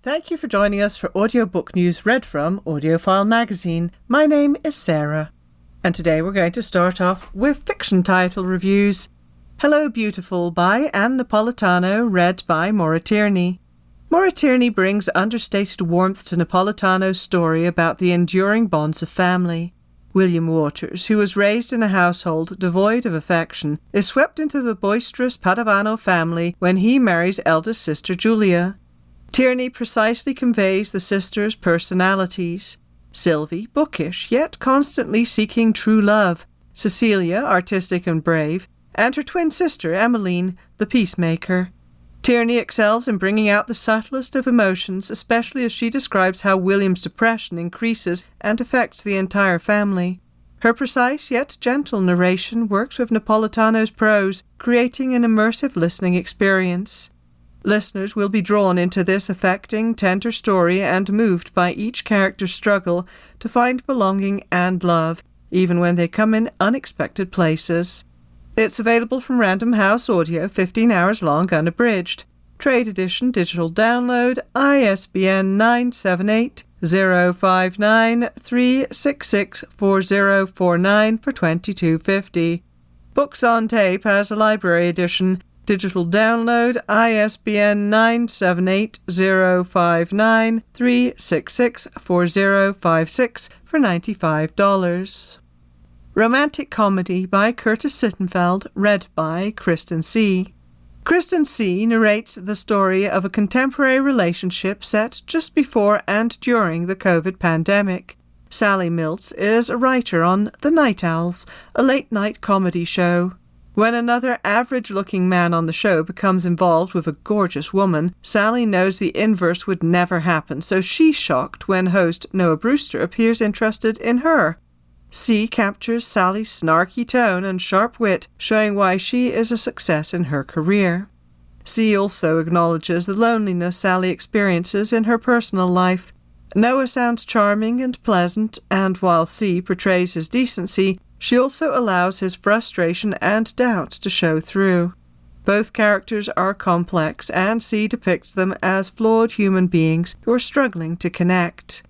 Thank you for joining us for audiobook news read from Audiophile magazine. My name is Sarah, and today we're going to start off with fiction title reviews. Hello Beautiful by Anne Napolitano, read by Maura Tierney. Maura Tierney brings understated warmth to Napolitano's story about the enduring bonds of family. William Waters, who was raised in a household devoid of affection, is swept into the boisterous Padavano family when he marries eldest sister Julia. Tierney precisely conveys the sisters' personalities. Sylvie, bookish, yet constantly seeking true love. Cecilia, artistic and brave. And her twin sister, Emmeline, the peacemaker. Tierney excels in bringing out the subtlest of emotions, especially as she describes how William's depression increases and affects the entire family. Her precise yet gentle narration works with Napolitano's prose, creating an immersive listening experience. Listeners will be drawn into this affecting, tender story and moved by each character's struggle to find belonging and love, even when they come in unexpected places. It's available from Random House Audio, 15 hours long, unabridged. Trade edition, digital download, ISBN 978-059-366-4049 for $22.50. Books on Tape has a library edition. Digital download, ISBN 978-059-366-4056 for $95. Romantic Comedy by Curtis Sittenfeld, read by Kristen C. Kristen C. narrates the story of a contemporary relationship set just before and during the COVID pandemic. Sally Mills is a writer on The Night Owls, a late-night comedy show. When another average-looking man on the show becomes involved with a gorgeous woman, Sally knows the inverse would never happen, so she's shocked when host Noah Brewster appears interested in her. C captures Sally's snarky tone and sharp wit, showing why she is a success in her career. C also acknowledges the loneliness Sally experiences in her personal life. Noah sounds charming and pleasant, and while C portrays his decency, she also allows his frustration and doubt to show through. Both characters are complex, and C depicts them as flawed human beings who are struggling to connect.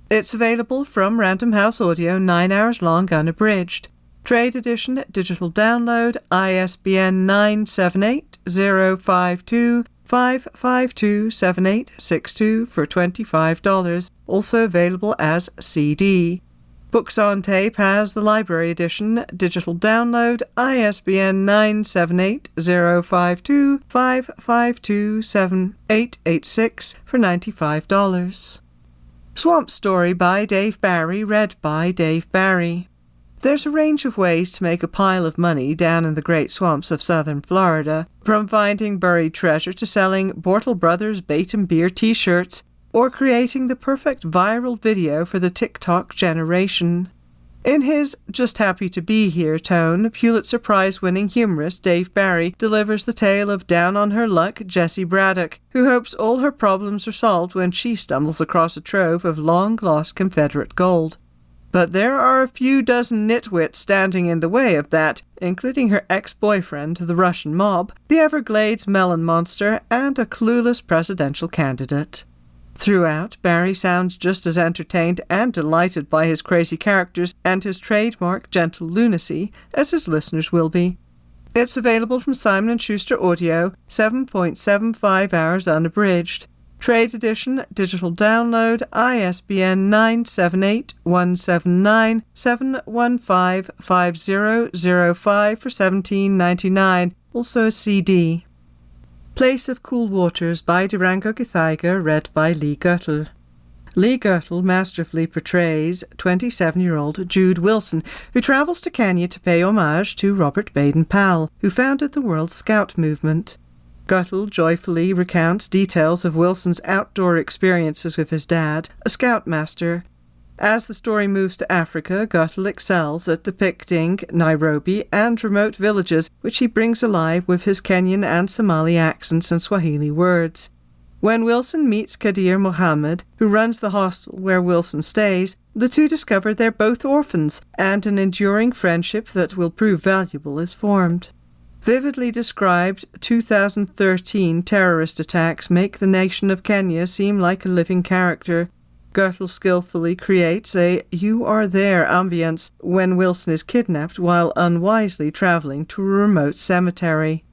It's available from Random House Audio, 9 hours long, unabridged. Trade edition, digital download, ISBN 978-052-552-7862 for $25. Also available as CD. Books on Tape has the library edition, digital download, ISBN 978-052-552-7886 for $95. Swamp Story by Dave Barry, read by Dave Barry. There's a range of ways to make a pile of money down in the great swamps of southern Florida, from finding buried treasure to selling Bortle Brothers bait and beer t-shirts, or creating the perfect viral video for the TikTok generation. In his just happy to be here tone, Pulitzer Prize-winning humorist Dave Barry delivers the tale of down-on-her-luck Jessie Braddock, who hopes all her problems are solved when she stumbles across a trove of long-lost Confederate gold. But there are a few dozen nitwits standing in the way of that, including her ex-boyfriend, the Russian mob, the Everglades melon monster, and a clueless presidential candidate. Throughout, Barry sounds just as entertained and delighted by his crazy characters and his trademark gentle lunacy as his listeners will be. It's available from Simon & Schuster Audio, 7.75 hours unabridged. Trade edition, digital download, ISBN 978-179-715-5005 for $17.99, also a CD. Place of Cool Waters by Durango Githaiga, read by Lee Gürtel. Lee Gürtel masterfully portrays 27-year-old Jude Wilson, who travels to Kenya to pay homage to Robert Baden-Powell, who founded the World Scout movement. Gürtel joyfully recounts details of Wilson's outdoor experiences with his dad, a scoutmaster. As the story moves to Africa, Gürtel excels at depicting Nairobi and remote villages, which he brings alive with his Kenyan and Somali accents and Swahili words. When Wilson meets Kadir Mohammed, who runs the hostel where Wilson stays, the two discover they're both orphans, and an enduring friendship that will prove valuable is formed. Vividly described 2013 terrorist attacks make the nation of Kenya seem like a living character. Gertl skillfully creates a "you are there" ambience when Wilson is kidnapped while unwisely travelling to a remote cemetery.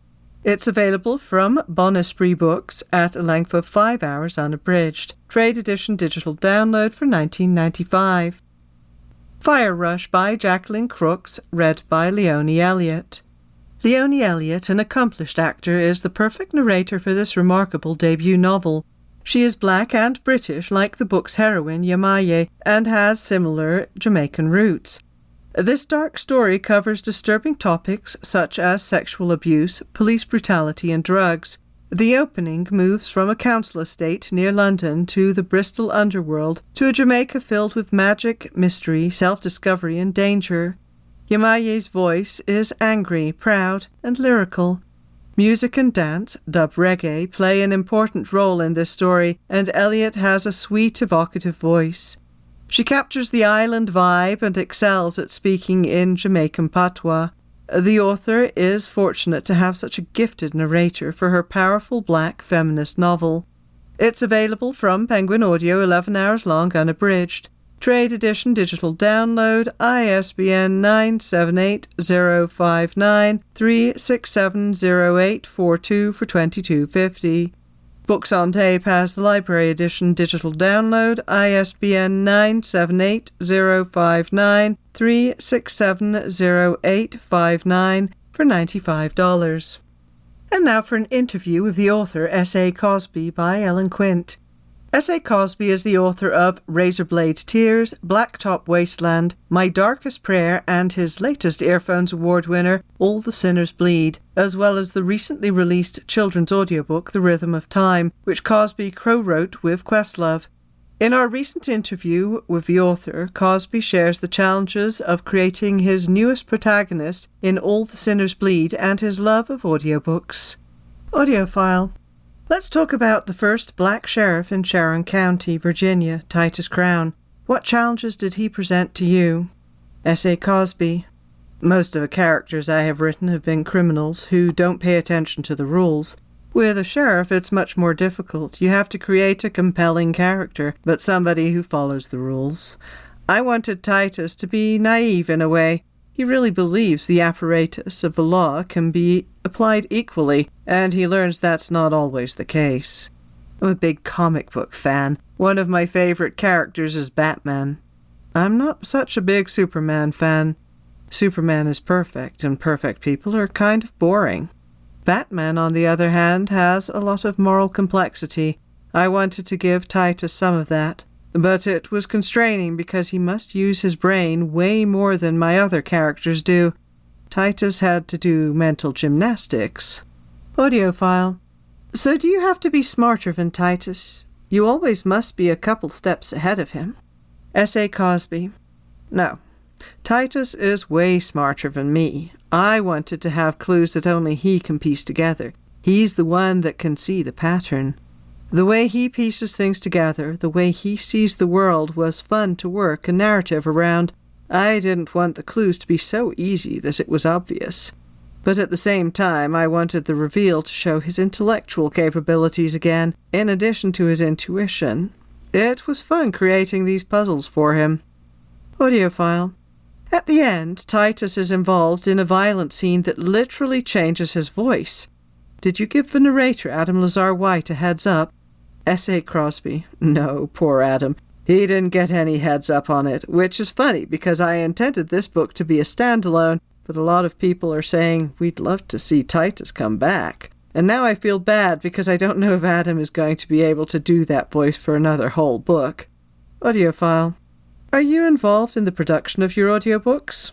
It's available from Bon Esprit Books at a length of 5 hours unabridged. Trade edition digital download for $19.95. Fire Rush by Jacqueline Crooks, read by Leonie Elliott. Leonie Elliott, an accomplished actor, is the perfect narrator for this remarkable debut novel. She is black and British like the book's heroine, Yamaye, and has similar Jamaican roots. This dark story covers disturbing topics such as sexual abuse, police brutality, and drugs. The opening moves from a council estate near London to the Bristol underworld to a Jamaica filled with magic, mystery, self-discovery, and danger. Yamaye's voice is angry, proud, and lyrical. Music and dance, dub reggae, play an important role in this story, and Elliott has a sweet, evocative voice. She captures the island vibe and excels at speaking in Jamaican patois. The author is fortunate to have such a gifted narrator for her powerful black feminist novel. It's available from Penguin Audio, 11 hours long, unabridged. Trade edition digital download, ISBN 978-059-3670842 for $22.50. Books on Tape has the library edition digital download, ISBN 978-059-3670859 for $95. And now for an interview with the author S.A. Cosby by Ellen Quint. S.A. Cosby is the author of Razorblade Tears, Blacktop Wasteland, My Darkest Prayer, and his latest Earphones Award winner, All the Sinners Bleed, as well as the recently released children's audiobook The Rhythm of Time, which Cosby co-wrote with Questlove. In our recent interview with the author, Cosby shares the challenges of creating his newest protagonist in All the Sinners Bleed and his love of audiobooks. Audiophile. Let's talk about the first black sheriff in Sharon County, Virginia, Titus Crown. What challenges did he present to you? S.A. Cosby. Most of the characters I have written have been criminals who don't pay attention to the rules. With a sheriff, it's much more difficult. You have to create a compelling character, but somebody who follows the rules. I wanted Titus to be naive in a way. He really believes the apparatus of the law can be applied equally, and he learns that's not always the case. I'm a big comic book fan. One of my favorite characters is Batman. I'm not such a big Superman fan. Superman is perfect, and perfect people are kind of boring. Batman, on the other hand, has a lot of moral complexity. I wanted to give Titus some of that. But it was constraining because he must use his brain way more than my other characters do. Titus had to do mental gymnastics. Audiophile. So do you have to be smarter than Titus? You always must be a couple steps ahead of him. S.A. Cosby. No. Titus is way smarter than me. I wanted to have clues that only he can piece together. He's the one that can see the pattern. The way he pieces things together, the way he sees the world, was fun to work a narrative around. I didn't want the clues to be so easy that it was obvious. But at the same time, I wanted the reveal to show his intellectual capabilities again, in addition to his intuition. It was fun creating these puzzles for him. Audiophile. At the end, Titus is involved in a violent scene that literally changes his voice. Did you give the narrator, Adam Lazar White, a heads up? S.A. Cosby. No, poor Adam. He didn't get any heads up on it, which is funny because I intended this book to be a standalone, but a lot of people are saying we'd love to see Titus come back. And now I feel bad because I don't know if Adam is going to be able to do that voice for another whole book. Audiophile. Are you involved in the production of your audiobooks?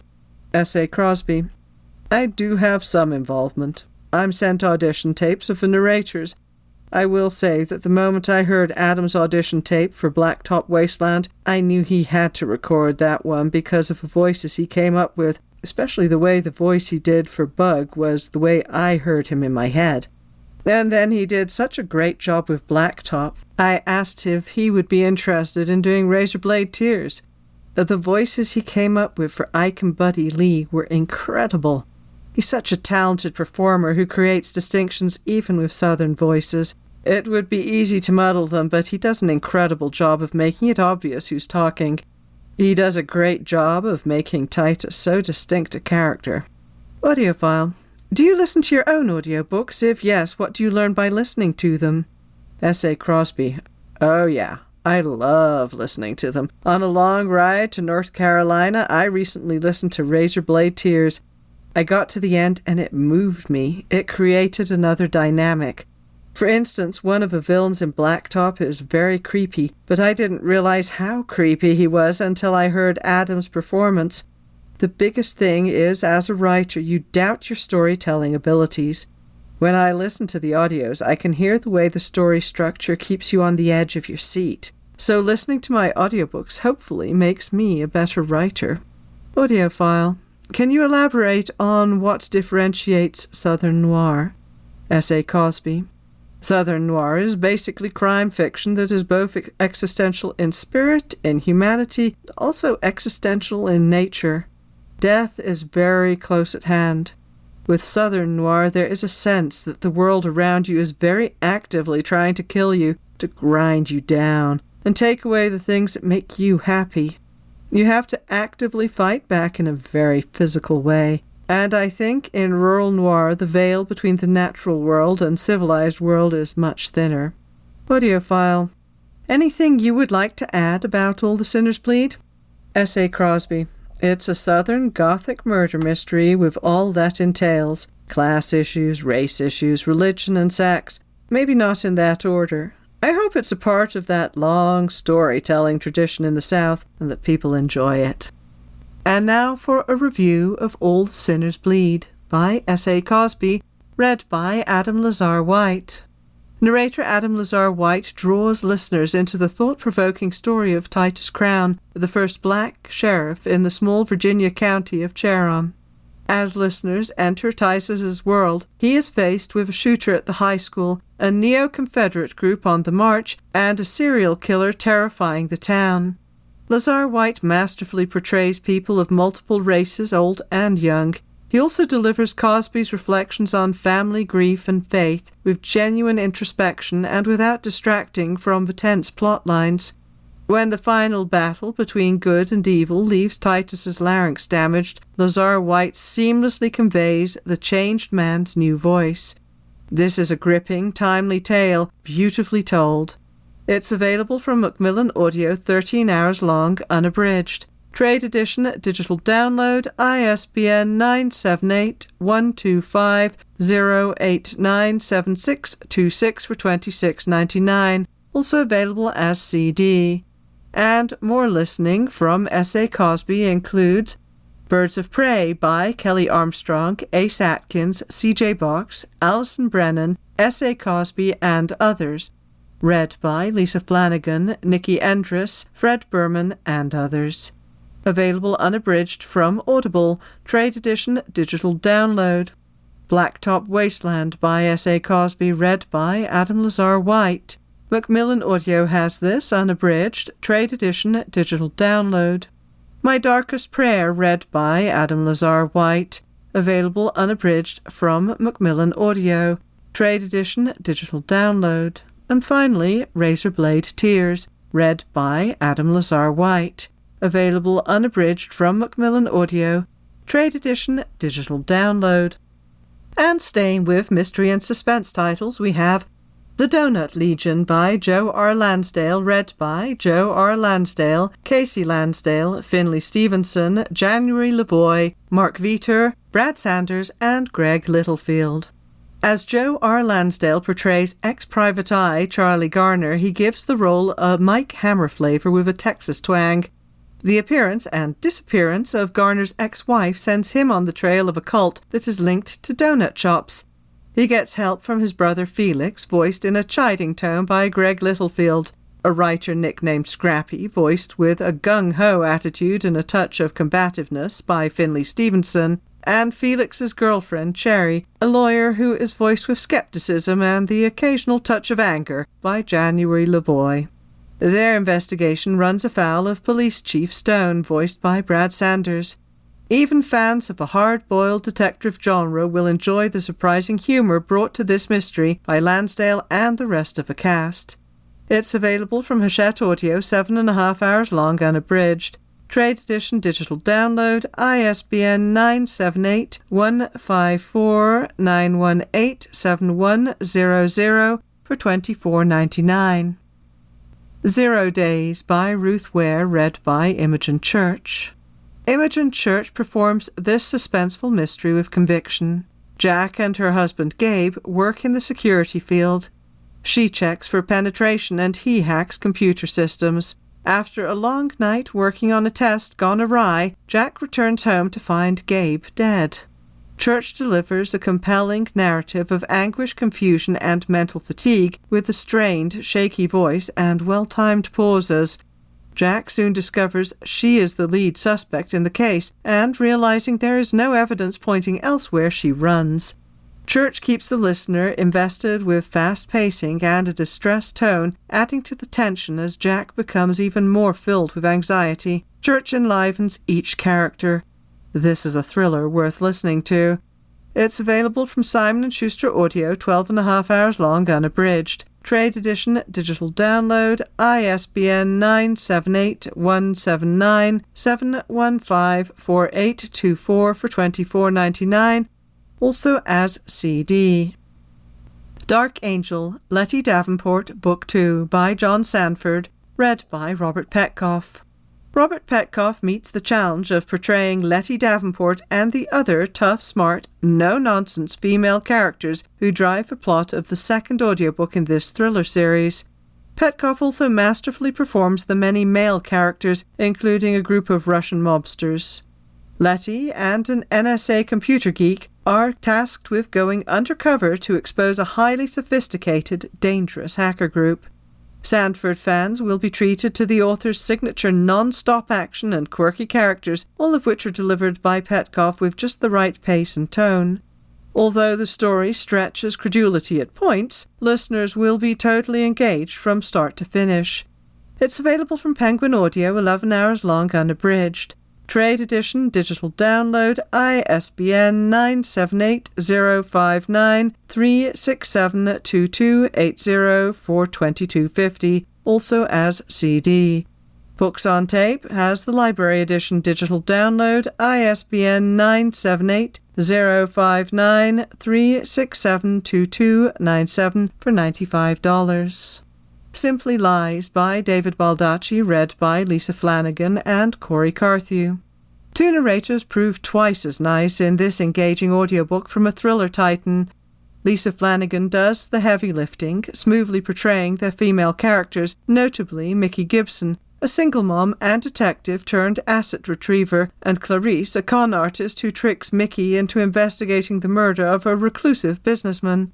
S.A. Cosby. I do have some involvement. I'm sent audition tapes of the narrators. I will say that the moment I heard Adam's audition tape for Blacktop Wasteland, I knew he had to record that one because of the voices he came up with, especially the way the voice he did for Bug was the way I heard him in my head. And then he did such a great job with Blacktop. I asked if he would be interested in doing Razorblade Tears. The voices he came up with for Ike and Buddy Lee were incredible. He's such a talented performer who creates distinctions even with Southern voices. It would be easy to muddle them, but he does an incredible job of making it obvious who's talking. He does a great job of making Titus so distinct a character. Audiophile. Do you listen to your own audiobooks? If yes, what do you learn by listening to them? S.A. Crosby. Oh yeah, I love listening to them. On a long ride to North Carolina, I recently listened to Razorblade Tears. I got to the end and it moved me. It created another dynamic. For instance, one of the villains in Blacktop is very creepy, but I didn't realize how creepy he was until I heard Adam's performance. The biggest thing is, as a writer, you doubt your storytelling abilities. When I listen to the audios, I can hear the way the story structure keeps you on the edge of your seat. So listening to my audiobooks hopefully makes me a better writer. Audiophile. Can you elaborate on what differentiates Southern noir? S.A. Cosby. Southern noir is basically crime fiction that is both existential in spirit, in humanity, also existential in nature. Death is very close at hand. With Southern noir, there is a sense that the world around you is very actively trying to kill you, to grind you down, and take away the things that make you happy. You have to actively fight back in a very physical way. And I think in rural noir, the veil between the natural world and civilized world is much thinner. Audiophile. Anything you would like to add about All the Sinners Bleed? S.A. Crosby. It's a Southern Gothic murder mystery with all that entails. Class issues, race issues, religion and sex. Maybe not in that order. I hope it's a part of that long storytelling tradition in the South and that people enjoy it. And now for a review of All the Sinners Bleed by S.A. Cosby, read by Adam Lazar White. Narrator Adam Lazar White draws listeners into the thought-provoking story of Titus Crown, the first black sheriff in the small Virginia county of Cherokee. As listeners enter Titus's world, he is faced with a shooter at the high school, a neo-Confederate group on the march, and a serial killer terrifying the town. Lazar White masterfully portrays people of multiple races, old and young. He also delivers Cosby's reflections on family, grief, and faith with genuine introspection and without distracting from the tense plot lines. When the final battle between good and evil leaves Titus's larynx damaged, Lazar White seamlessly conveys the changed man's new voice. This is a gripping, timely tale, beautifully told. It's available from Macmillan Audio, 13 hours long, unabridged. Trade edition, digital download, ISBN 978-125-0897626 for $26.99. Also available as CD. And more listening from S.A. Cosby includes Birds of Prey by Kelly Armstrong, Ace Atkins, C.J. Box, Alison Brennan, S.A. Cosby, and others. Read by Lisa Flanagan, Nikki Endress, Fred Berman, and others. Available unabridged from Audible, Trade Edition, digital download. Blacktop Wasteland by S.A. Cosby, read by Adam Lazar White. Macmillan Audio has this unabridged, Trade Edition, digital download. My Darkest Prayer, read by Adam Lazar White. Available unabridged from Macmillan Audio, Trade Edition, digital download. And finally, Razorblade Tears, read by Adam Lazar White. Available unabridged from Macmillan Audio, Trade Edition, digital download. And staying with mystery and suspense titles, we have The Donut Legion by Joe R. Lansdale, read by Joe R. Lansdale, Casey Lansdale, Finley Stevenson, January LeBoy, Mark Vietor, Brad Sanders, and Greg Littlefield. As Joe R. Lansdale portrays ex-Private Eye Charlie Garner, he gives the role a Mike Hammer flavor with a Texas twang. The appearance and disappearance of Garner's ex-wife sends him on the trail of a cult that is linked to donut shops. He gets help from his brother Felix, voiced in a chiding tone by Greg Littlefield, a writer nicknamed Scrappy, voiced with a gung-ho attitude and a touch of combativeness by Finley Stevenson, and Felix's girlfriend, Cherry, a lawyer who is voiced with skepticism and the occasional touch of anger by January LeBoy. Their investigation runs afoul of Police Chief Stone, voiced by Brad Sanders. Even fans of a hard-boiled detective genre will enjoy the surprising humour brought to this mystery by Lansdale and the rest of the cast. It's available from Hachette Audio, 7.5 hours long, unabridged. Trade edition digital download, ISBN 978-154-918-7100 for $24.99. 0 Days by Ruth Ware, read by Imogen Church. Imogen Church performs this suspenseful mystery with conviction. Jack and her husband Gabe work in the security field. She checks for penetration and he hacks computer systems. After a long night working on a test gone awry, Jack returns home to find Gabe dead. Church delivers a compelling narrative of anguish, confusion, and mental fatigue with a strained, shaky voice and well-timed pauses. Jack soon discovers she is the lead suspect in the case, and realizing there is no evidence pointing elsewhere, she runs. Church keeps the listener invested with fast pacing and a distressed tone, adding to the tension as Jack becomes even more filled with anxiety. Church enlivens each character. This is a thriller worth listening to. It's available from Simon & Schuster Audio, 12.5 hours long, unabridged. Trade edition digital download, ISBN 978-179-715-4824 for $24.99, also as CD. Dark Angel, Letty Davenport, Book 2 by John Sanford, read by Robert Petkoff. Robert Petkoff meets the challenge of portraying Letty Davenport and the other tough, smart, no-nonsense female characters who drive the plot of the second audiobook in this thriller series. Petkoff also masterfully performs the many male characters, including a group of Russian mobsters. Letty and an NSA computer geek are tasked with going undercover to expose a highly sophisticated, dangerous hacker group. Sanford fans will be treated to the author's signature non-stop action and quirky characters, all of which are delivered by Petkoff with just the right pace and tone. Although the story stretches credulity at points, listeners will be totally engaged from start to finish. It's available from Penguin Audio, 11 hours long, unabridged. Trade edition digital download, ISBN 978-059-367-2280 for $22.50, also as CD. Books on Tape has the library edition digital download, ISBN 978-059-367-2297 for $95. Simply Lies by David Baldacci, read by Lisa Flanagan and Corey Carthew. Two narrators prove twice as nice in this engaging audiobook from a thriller titan. Lisa Flanagan does the heavy lifting, smoothly portraying their female characters, notably Mickey Gibson, a single mom and detective turned asset retriever, and Clarice, a con artist who tricks Mickey into investigating the murder of a reclusive businessman.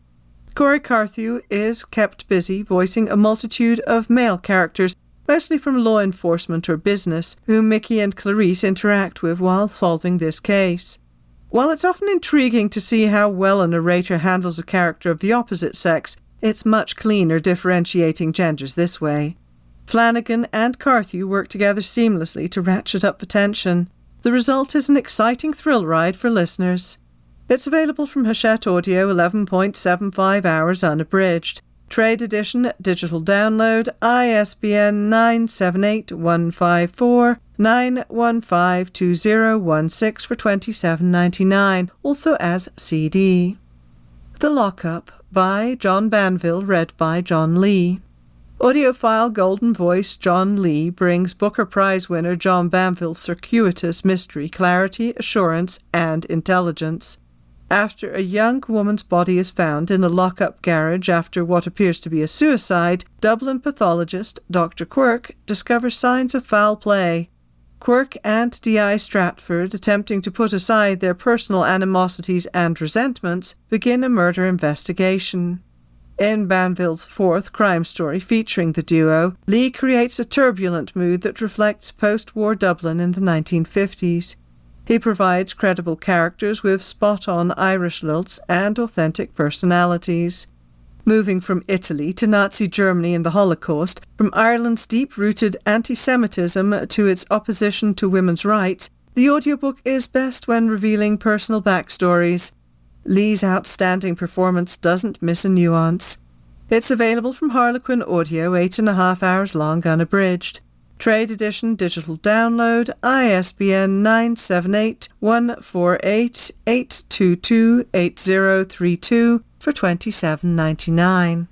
Corey Carthew is kept busy voicing a multitude of male characters, mostly from law enforcement or business, whom Mickey and Clarice interact with while solving this case. While it's often intriguing to see how well a narrator handles a character of the opposite sex, it's much cleaner differentiating genders this way. Flanagan and Carthew work together seamlessly to ratchet up the tension. The result is an exciting thrill ride for listeners. It's available from Hachette Audio, 11.75 hours unabridged. Trade edition digital download, ISBN 978-154-915-2016 for $27.99, also as CD. The Lockup by John Banville, read by John Lee. Audiophile Golden Voice John Lee brings Booker Prize winner John Banville's circuitous mystery clarity, assurance, and intelligence. After a young woman's body is found in a lock-up garage after what appears to be a suicide, Dublin pathologist Dr. Quirk discovers signs of foul play. Quirk and D.I. Stratford, attempting to put aside their personal animosities and resentments, begin a murder investigation. In Banville's fourth crime story featuring the duo, Lee creates a turbulent mood that reflects post-war Dublin in the 1950s. He provides credible characters with spot-on Irish lilts and authentic personalities. Moving from Italy to Nazi Germany in the Holocaust, from Ireland's deep-rooted anti-Semitism to its opposition to women's rights, The audiobook is best when revealing personal backstories. Lee's outstanding performance doesn't miss a nuance. It's available from Harlequin Audio, 8.5 hours long, unabridged. Trade edition digital download, ISBN 978-148-822-8032 for $27.99.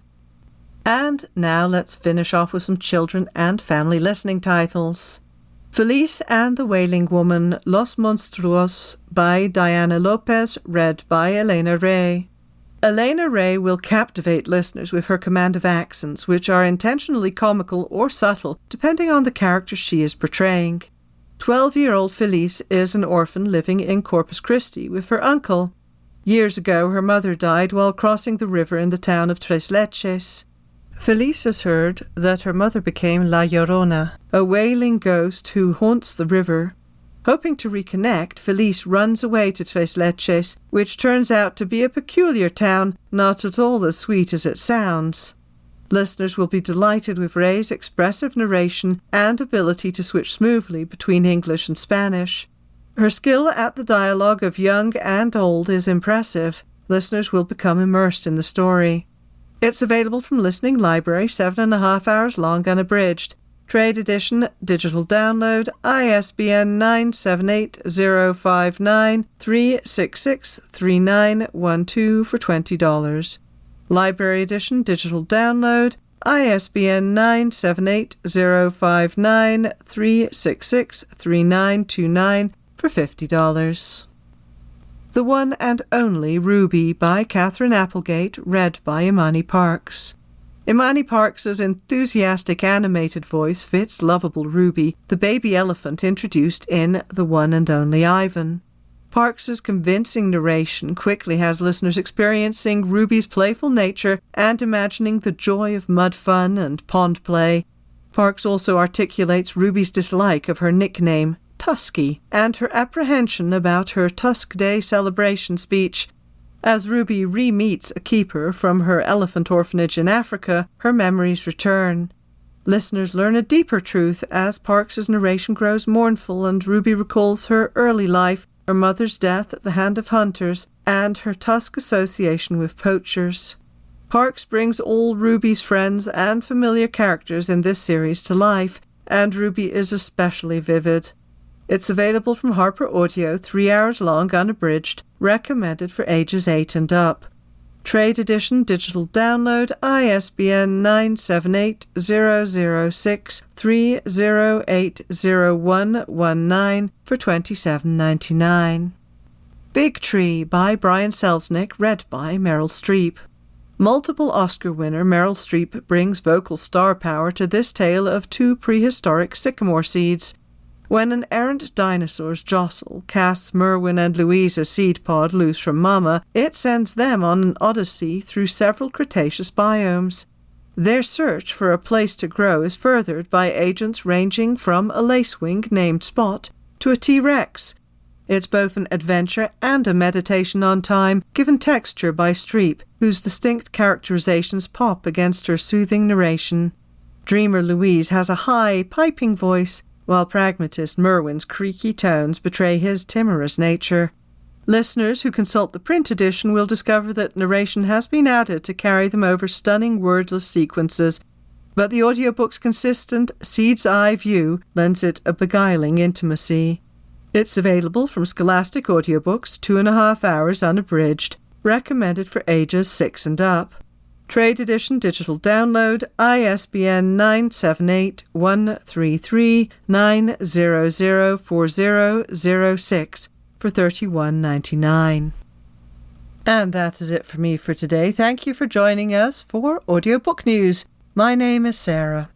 And now let's finish off with some children and family listening titles. Felice and the Wailing Woman, Los Monstruos, by Diana Lopez, read by Elena Ray. Elena Ray will captivate listeners with her command of accents, which are intentionally comical or subtle, depending on the character she is portraying. 12-year-old Felice is an orphan living in Corpus Christi with her uncle. Years ago, her mother died while crossing the river in the town of Tres Leches. Felice has heard that her mother became La Llorona, a wailing ghost who haunts the river. Hoping to reconnect, Felice runs away to Tres Leches, which turns out to be a peculiar town, not at all as sweet as it sounds. Listeners will be delighted with Ray's expressive narration and ability to switch smoothly between English and Spanish. Her skill at the dialogue of young and old is impressive. Listeners will become immersed in the story. It's available from Listening Library, 7.5 hours long, unabridged. Trade edition, digital download, ISBN 978-059-366-3912 for $20. Library edition, digital download, ISBN 978-059-366-3929 for $50. The One and Only Ruby by Catherine Applegate, read by Imani Parks. Imani Parks' enthusiastic animated voice fits lovable Ruby, the baby elephant introduced in The One and Only Ivan. Parks' convincing narration quickly has listeners experiencing Ruby's playful nature and imagining the joy of mud fun and pond play. Parks also articulates Ruby's dislike of her nickname, Tusky, and her apprehension about her Tusk Day celebration speech. As Ruby re-meets a keeper from her elephant orphanage in Africa, her memories return. Listeners learn a deeper truth as Parks' narration grows mournful and Ruby recalls her early life, her mother's death at the hand of hunters, and her Tusk association with poachers. Parks brings all Ruby's friends and familiar characters in this series to life, and Ruby is especially vivid. It's available from Harper Audio, 3 hours long, unabridged, recommended for ages 8 and up. Trade edition digital download, ISBN 978-006-3080119 for $27.99. Big Tree by Brian Selznick, read by Meryl Streep. Multiple Oscar winner Meryl Streep brings vocal star power to this tale of two prehistoric sycamore seeds. When an errant dinosaur's jostle casts Merwin and Louisa's seed pod loose from Mama, it sends them on an odyssey through several Cretaceous biomes. Their search for a place to grow is furthered by agents ranging from a lacewing named Spot to a T-Rex. It's both an adventure and a meditation on time, given texture by Streep, whose distinct characterizations pop against her soothing narration. Dreamer Louise has a high, piping voice, while pragmatist Merwin's creaky tones betray his timorous nature. Listeners who consult the print edition will discover that narration has been added to carry them over stunning wordless sequences, but the audiobook's consistent seed's eye view lends it a beguiling intimacy. It's available from Scholastic Audiobooks, 2.5 hours unabridged, recommended for ages 6 and up. Trade edition digital download, ISBN 978-133-9004006 for $31.99. And that is it for me for today. Thank you for joining us for Audiobook News. My name is Sarah.